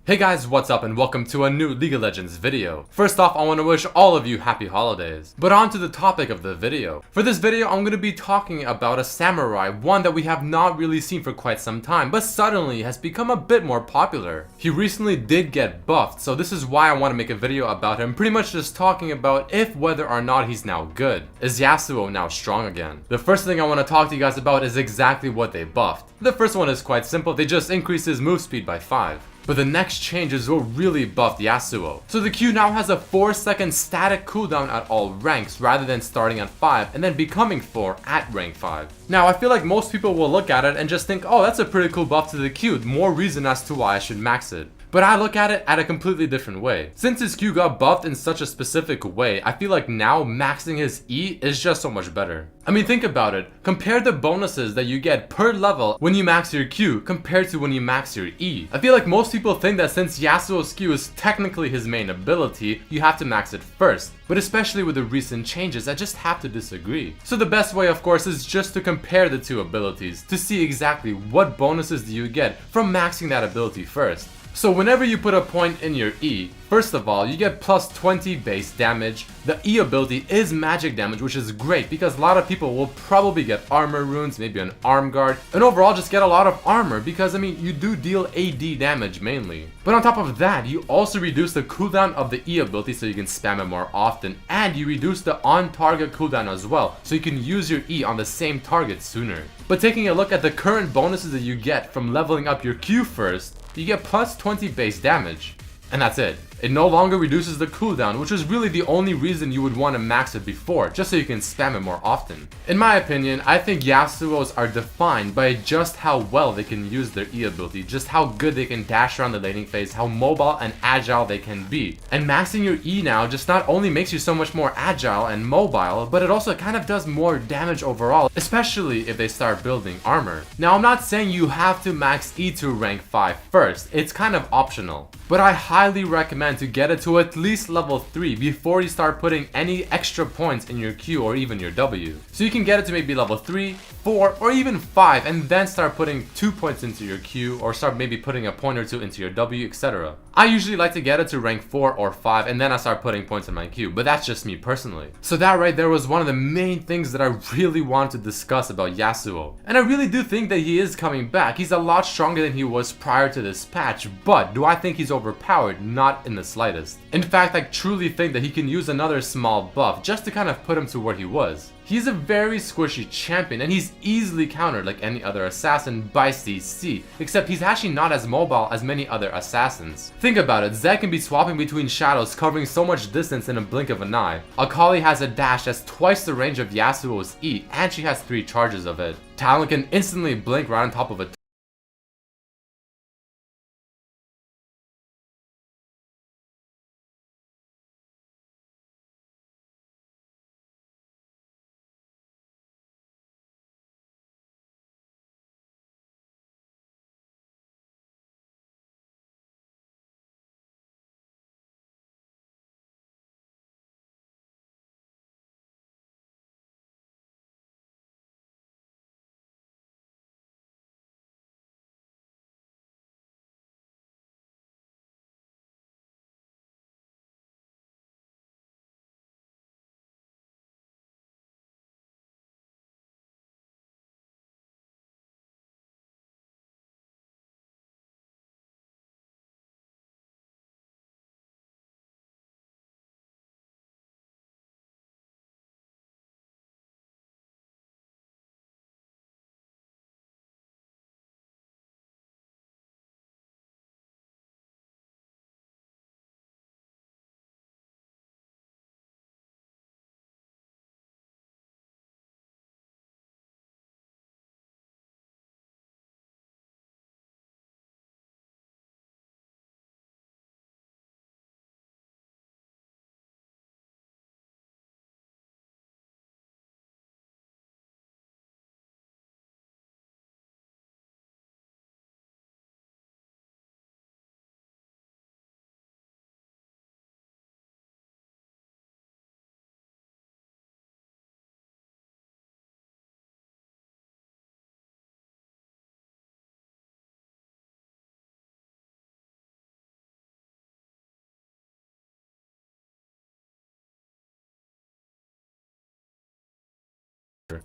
Hey guys, what's up and welcome to a new League of Legends video. First off, I want to wish all of you happy holidays. But on to the topic of the video. For this video, I'm going to be talking about a samurai, one that we have not really seen for quite some time, but suddenly has become a bit more popular. He recently did get buffed, so this is why I want to make a video about him, pretty much just talking about if whether or not he's now good. Is Yasuo now strong again? The first thing I want to talk to you guys about is exactly what they buffed. The first one is quite simple, they just increased his move speed by 5. But the next changes will really buff Yasuo. So the Q now has a 4-second static cooldown at all ranks rather than starting at 5 and then becoming 4 at rank 5. Now I feel like most people will look at it and just think, oh, that's a pretty cool buff to the Q, more reason as to why I should max it. But I look at it at a completely different way. Since his Q got buffed in such a specific way, I feel like now maxing his E is just so much better. I mean, think about it. Compare the bonuses that you get per level when you max your Q compared to when you max your E. I feel like most people think that since Yasuo's Q is technically his main ability, you have to max it first. But especially with the recent changes, I just have to disagree. So the best way, of course, is just to compare the two abilities to see exactly what bonuses do you get from maxing that ability first. So whenever you put a point in your E, first of all, you get plus 20 base damage. The E ability is magic damage, which is great because a lot of people will probably get armor runes, maybe an arm guard, and overall just get a lot of armor because, I mean, you do deal AD damage mainly. But on top of that, you also reduce the cooldown of the E ability so you can spam it more often, and you reduce the on-target cooldown as well so you can use your E on the same target sooner. But taking a look at the current bonuses that you get from leveling up your Q first, you get plus 20 base damage. And that's it. It no longer reduces the cooldown, which is really the only reason you would want to max it before, just so you can spam it more often. In my opinion, I think Yasuo's are defined by just how well they can use their E ability, just how good they can dash around the laning phase, how mobile and agile they can be. And maxing your E now just not only makes you so much more agile and mobile, but it also kind of does more damage overall, especially if they start building armor. Now, I'm not saying you have to max E to rank 5 first, it's kind of optional. But I highly recommend to get it to at least level 3 before you start putting any extra points in your Q or even your W. So you can get it to maybe level 3, 4, or even 5 and then start putting 2 points into your Q or start maybe putting a point or 2 into your W, etc. I usually like to get it to rank 4 or 5 and then I start putting points in my Q, but that's just me personally. So that right there was one of the main things that I really wanted to discuss about Yasuo. And I really do think that he is coming back. He's a lot stronger than he was prior to this patch, but do I think he's overpowered? Not in the slightest. In fact, I truly think that he can use another small buff just to kind of put him to where he was. He's a very squishy champion and he's easily countered like any other assassin by CC, except he's actually not as mobile as many other assassins. Think about it, Zed can be swapping between shadows covering so much distance in a blink of an eye. Akali has a dash that's twice the range of Yasuo's E and she has 3 charges of it. Talon can instantly blink right on top of a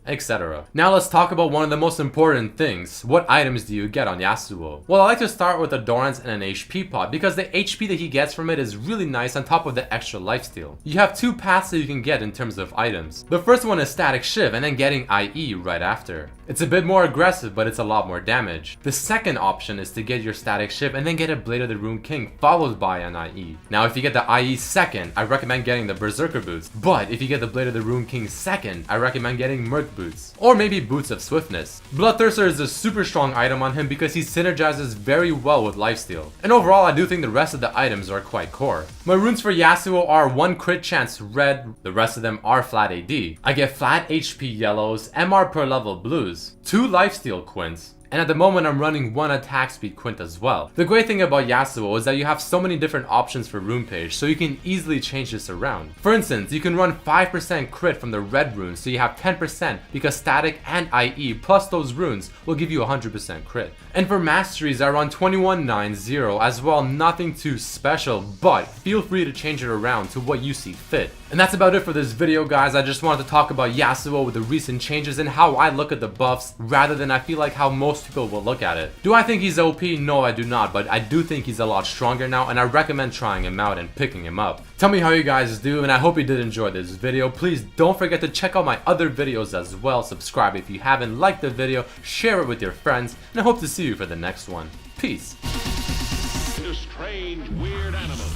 etc. Now let's talk about one of the most important things. What items do you get on Yasuo? Well, I like to start with Adorns and an HP pot because the HP that he gets from it is really nice on top of the extra lifesteal. You have two paths that you can get in terms of items. The first one is Static Shiv and then getting IE right after. It's a bit more aggressive, but it's a lot more damage. The second option is to get your Static Shiv and then get a Blade of the Rune King followed by an IE. Now if you get the IE second, I recommend getting the Berserker Boots, but if you get the Blade of the Rune King second, I recommend getting Merc Boots, or maybe Boots of Swiftness. Bloodthirster is a super strong item on him because he synergizes very well with lifesteal. And overall, I do think the rest of the items are quite core. My runes for Yasuo are 1 crit chance red, the rest of them are flat AD. I get flat HP yellows, MR per level blues, 2 lifesteal quints, and at the moment I'm running 1 attack speed quint as well. The great thing about Yasuo is that you have so many different options for rune page, so you can easily change this around. For instance, you can run 5% crit from the red runes, so you have 10% because static and IE plus those runes will give you 100% crit. And for masteries I run 2190 as well, nothing too special, but feel free to change it around to what you see fit. And that's about it for this video, guys. I just wanted to talk about Yasuo with the recent changes and how I look at the buffs rather than I feel like how most people will look at it. Do I think he's OP? No, I do not, but I do think he's a lot stronger now and I recommend trying him out and picking him up. Tell me how you guys do, and I hope you did enjoy this video. Please don't forget to check out my other videos as well. Subscribe if you haven't, like the video, share it with your friends, and I hope to see you for the next one. Peace. Strange, weird animals.